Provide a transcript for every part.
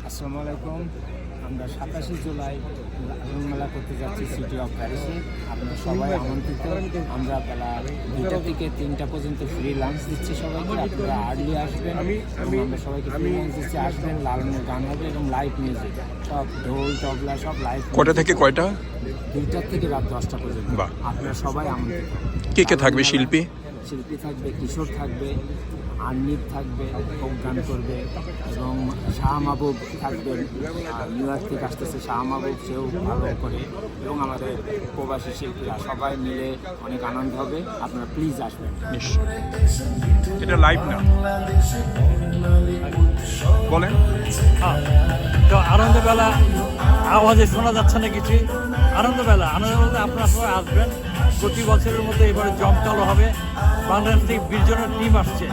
আসসালামু আলাইকুম। আমরা 27 জুলাই রংমেলা করতে যাচ্ছি সিটি অফ প্যারিসে। আপনারা সবাই আমন্ত্রিত। আমরা বেলা 2টা থেকে 3টা পর্যন্ত ফ্রি লাঞ্চ দিচ্ছি সবাইকে। আপনারা আর্লি আসবেন এবং আমরা সবাইকে ফ্রি লাঞ্চ দিচ্ছি। আসবেন, লালনের গান হবে এবং লাইভ মিউজিক, সব ঢোল তবলা সব লাইভ। কয়টা থেকে কয়টা? 2টা থেকে রাত 10টা পর্যন্ত। বাহ। আপনারা সবাই আমন্ত্রিত। কে থাকবে শিল্পী? শিল্পী থাকবে, কিশোর থাকবে, আর্নিব থাকবে, ফোক গান করবে এবং শাহ মাহবুব থাকবেন। নিউ ইয়র্ক থেকে আসতেছে শাহ মাহবুব, সেও ভালো করে, এবং আমাদের প্রবাসী শিল্পীরা সবাই মিলে অনেক আনন্দ হবে। আপনারা প্লিজ আসবেন। নিশ্চয়। এটা লাইভ না, বলেন। তো আনন্দবেলা আওয়াজে শোনা যাচ্ছে না কিছু। আনন্দবেলা আপনারা সবাই আসবেন। প্রতি বছরের মধ্যে এবারে জমকালো হবে। বাংলাদেশ থেকে 20 জনের টিম আসছে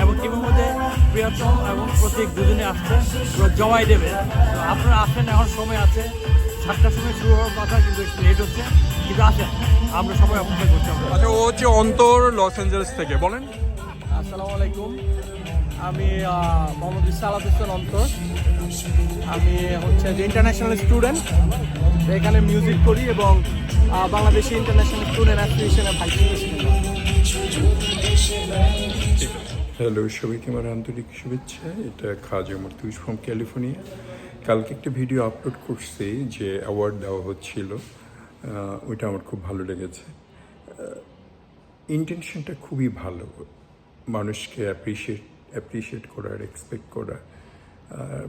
এবং টিমের মধ্যে বৃহত্তম এবং প্রত্যেক দুজনে আসছে, জমাই দেবে। তো আপনারা আসেন, এখন সময় আছে। 7টার সময় শুরু হওয়ার কথা, কিন্তু একটু লেট হচ্ছে, কিন্তু আসেন, আমরা সবাই অপেক্ষা করতে হবে। আচ্ছা, ও হচ্ছে অন্তর, লস অ্যাঞ্জেলেস থেকে। বলেন। আসসালামু আলাইকুম। আমি মোহাম্মদ ইসালাত হোসেন অন্তর। আমি হচ্ছে যে ইন্টারন্যাশনাল স্টুডেন্ট, এখানে মিউজিক করি এবং বাংলাদেশি ইন্টারন্যাশনাল স্টুডেন্ট অ্যাসোসিয়েশনের ভাইস প্রেসিডেন্ট। হ্যালো, সবাইকে আমার আন্তরিক শুভেচ্ছা। এটা খাজা মর্তুজ ফ্রম ক্যালিফোর্নিয়া। কালকে একটা ভিডিও আপলোড করছি যে অ্যাওয়ার্ড দেওয়া হচ্ছিল, ওইটা আমার খুব ভালো লেগেছে। ইন্টেনশনটা খুবই ভালো, মানুষকে অ্যাপ্রিসিয়েট করার, এক্সপেক্ট করা।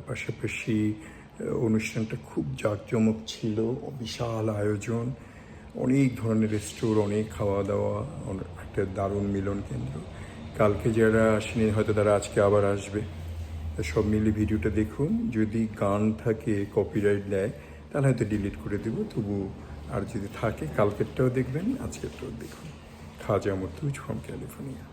পাশাপাশি অনুষ্ঠানটা খুব জাঁকজমক ছিল, বিশাল আয়োজন, অনেক ধরনের স্টোর, অনেক খাওয়া দাওয়া, একটা দারুণ মিলন কেন্দ্র। কালকে যারা আসেনি হয়তো তারা আজকে আবার আসবে। সব মিলে ভিডিওটা দেখুন। যদি গান থাকে, কপিরাইট দেয়, তাহলে হয়তো ডিলিট করে দেব, তবু আর যদি থাকে কালকেরটাও দেখবেন, আজকেরটাও দেখুন। খাজা মর্তুজ ফ্রম ক্যালিফোর্নিয়া।